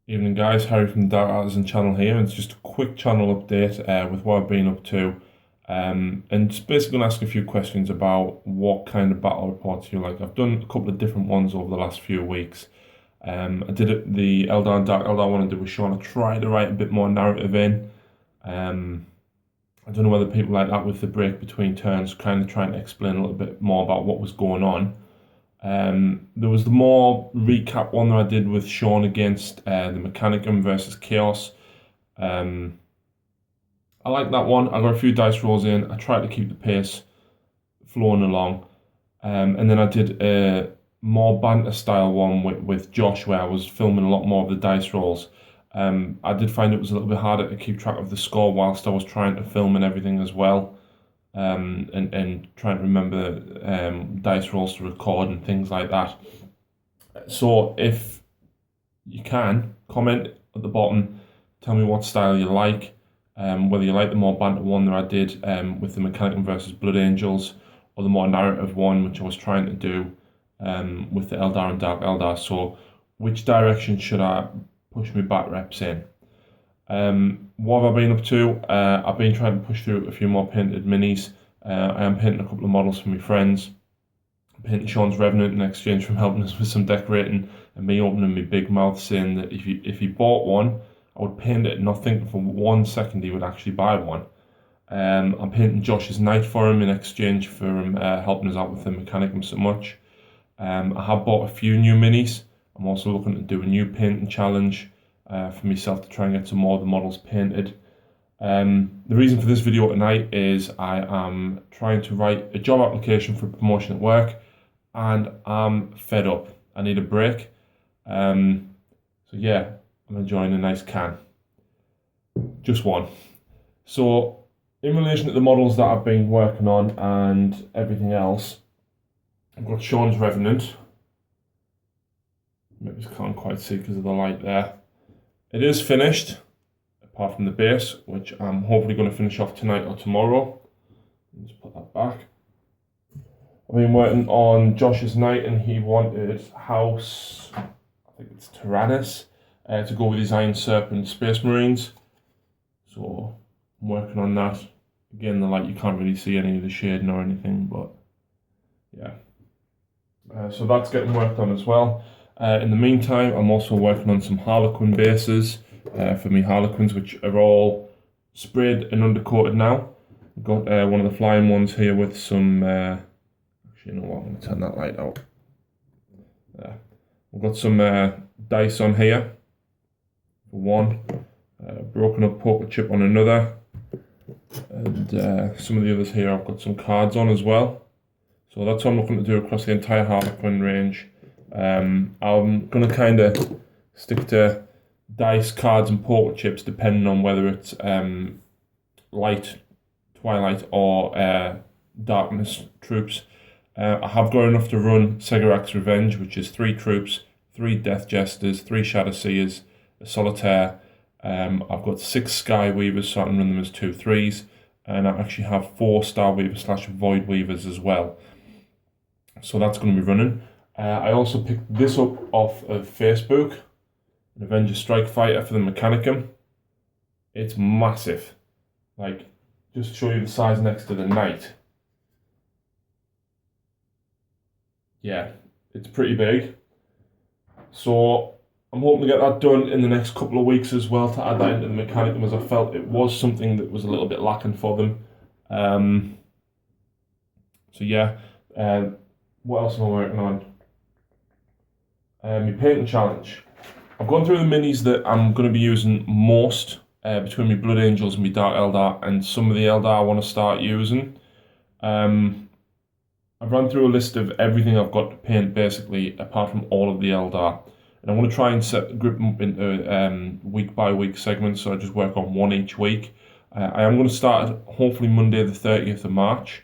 Evening guys, Harry from the Dark Artisan channel here, and it's just a quick channel update with what I've been up to, and just basically going to ask a few questions about what kind of battle reports you like. I've done a couple of different ones over the last few weeks. I did the Eldar and Dark Eldar one I did with Sean. I tried to write a bit more narrative in. I don't know whether people like that with the break between turns, kind of trying to explain a little bit more about what was going on. There was the more recap one that I did with Sean against the Mechanicum versus Chaos. I like that one. I got a few dice rolls in. I tried to keep the pace flowing along. And then I did a more banter style one with Josh where I was filming a lot more of the dice rolls. I did find it was a little bit harder to keep track of the score whilst I was trying to film and everything as well. And trying to remember dice rolls to record and things like that. So if you can, comment at the bottom, tell me what style you like, whether you like the more banter one that I did with the Mechanicum versus Blood Angels, or the more narrative one which I was trying to do with the Eldar and Dark Eldar. So which direction should I push my Batrep in? What have I been up to? I've been trying to push through a few more painted minis. I am painting a couple of models for my friends. I'm painting Sean's Revenant in exchange for helping us with some decorating, and me opening my big mouth saying that if he bought one, I would paint it, not thinking for 1 second he would actually buy one. I'm painting Josh's Knight for him in exchange for him helping us out with the Mechanicum so much. I have bought a few new minis. I'm also looking to do a new painting challenge for myself to try and get some more of the models painted. The reason for this video tonight is I am trying to write a job application for promotion at work, and I'm fed up. I need a break. So yeah, I'm enjoying a nice can. Just one. So in relation to the models that I've been working on and everything else, I've got Sean's Revenant. Maybe you can't quite see because of the light there. It is finished, apart from the base, which I'm hopefully going to finish off tonight or tomorrow. Let's put that back. I've been working on Josh's Knight, and he wanted House, I think it's Tyrannus, to go with his Iron Serpent Space Marines. So I'm working on that. Again, the light, you can't really see any of the shading or anything, but yeah. So that's getting worked on as well. In the meantime, I'm also working on some Harlequin bases for me Harlequins, which are all sprayed and undercoated now. I've got one of the flying ones here with some, actually you know what, I'm going to turn that light out. We've got some dice on here for one, broken up poker chip on another, and some of the others here I've got some cards on as well. So that's what I'm looking to do across the entire Harlequin range. I'm going to kind of stick to dice, cards and poker chips depending on whether it's light, twilight or darkness troops. I have got enough to run Segarak's Revenge, which is 3 troops, 3 Death Jesters, 3 Shadow Seers, a Solitaire. I've got 6 Sky Weavers, so I can run them as 2 3s, and I actually have 4 Star Weavers / Void Weavers as well. So that's going to be running. I also picked this up off of Facebook, an Avenger Strike Fighter for the Mechanicum. It's massive. Like, just to show you the size next to the Knight. Yeah, it's pretty big. So I'm hoping to get that done in the next couple of weeks as well, to add that into the Mechanicum, as I felt it was something that was a little bit lacking for them. So yeah, what else am I working on? My painting challenge. I've gone through the minis that I'm going to be using most between my Blood Angels and my Dark Eldar, and some of the Eldar I want to start using. I've run through a list of everything I've got to paint basically, apart from all of the Eldar. And I want to try and group them up into week by week segments, so I just work on one each week. I am going to start hopefully Monday the 30th of March,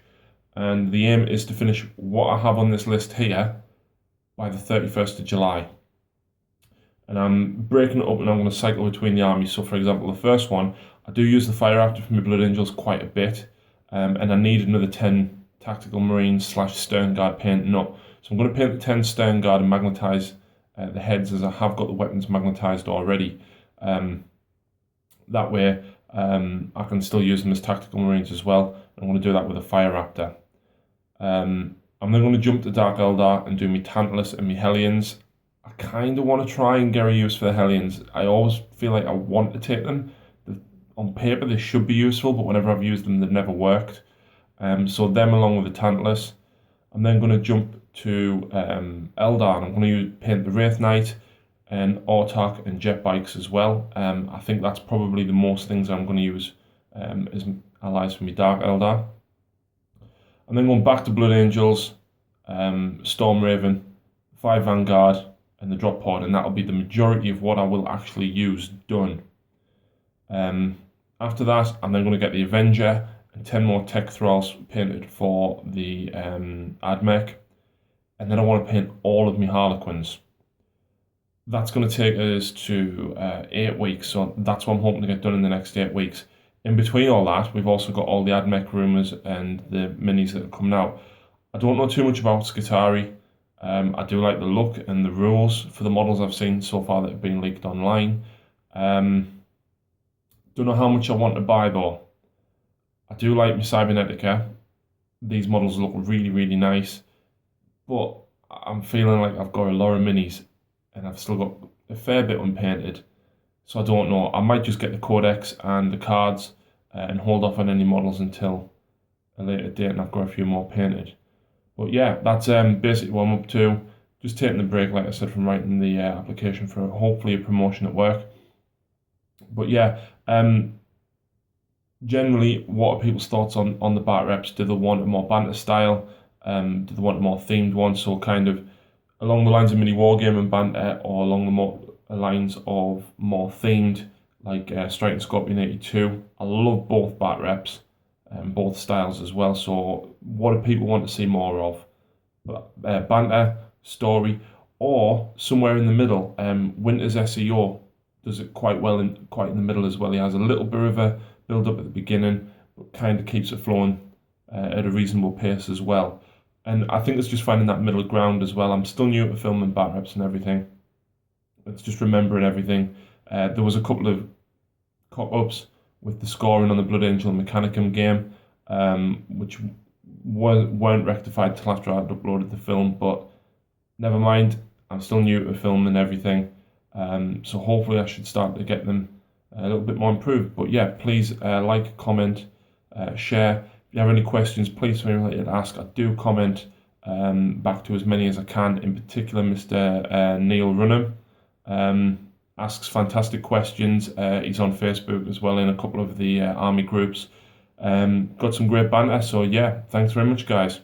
and the aim is to finish what I have on this list here by the 31st of July. And I'm breaking it up, and I'm going to cycle between the armies. So for example, the first one, I do use the Fire Raptor for my Blood Angels quite a bit, and I need another 10 Tactical Marines / Stern Guard painting up. So I'm going to paint the 10 Stern Guard and magnetize the heads, as I have got the weapons magnetized already. That way I can still use them as tactical marines as well. I'm going to do that with a fire raptor. I'm then going to jump to Dark Eldar and do my Tantalus and my Hellions. I kind of want to try and get a use for the Hellions. I always feel like I want to take them. On paper they should be useful, but whenever I've used them they've never worked. So them along with the Tantalus. I'm then going to jump to Eldar, and I'm going to paint the Wraith Knight and Autarch and jet bikes as well. I think that's probably the most things I'm going to use as allies for me Dark Eldar. I'm then going back to Blood Angels, Storm Raven, 5 Vanguard, and the drop pod, and that'll be the majority of what I will actually use done. After that, I'm then going to get the Avenger and 10 more tech thralls painted for the AdMech, and then I want to paint all of my Harlequins. That's going to take us to 8 weeks, so that's what I'm hoping to get done in the next 8 weeks. In between all that, we've also got all the AdMech rumours and the minis that are coming out. I don't know too much about Skitarii. I do like the look and the rules for the models I've seen so far that have been leaked online. Don't know how much I want to buy though. I do like my Cybernetica. These models look really, really nice. But I'm feeling like I've got a lot of minis and I've still got a fair bit unpainted. So I don't know. I might just get the Codex and the cards and hold off on any models until a later date and I've got a few more painted. But yeah, that's basically what I'm up to. Just taking the break, like I said, from writing the application for hopefully a promotion at work. But yeah, generally, what are people's thoughts on the Batrep? Do they want a more banter style? Do they want a more themed one? So kind of along the lines of mini wargaming banter, or along the lines of more themed, like Strike and Scorpion 82. I love both Batreps and both styles as well. So what do people want to see more of? Banter, story, or somewhere in the middle. Winter's SEO does it quite well quite in the middle as well. He has a little bit of a build up at the beginning, but kind of keeps it flowing at a reasonable pace as well. And I think it's just finding that middle ground as well. I'm still new to filming Batreps and everything. It's just remembering everything. There was a couple of cock-ups with the scoring on the Blood Angel Mechanicum game, which weren't rectified till after I'd uploaded the film, but never mind. I'm still new to filming and everything. So hopefully I should start to get them a little bit more improved. But yeah, please like, comment, share. If you have any questions, please feel free to ask. I do comment back to as many as I can. In particular, Mr. Neil Runham asks fantastic questions. He's on Facebook as well in a couple of the army groups. Got some great banter. So yeah, thanks very much, guys.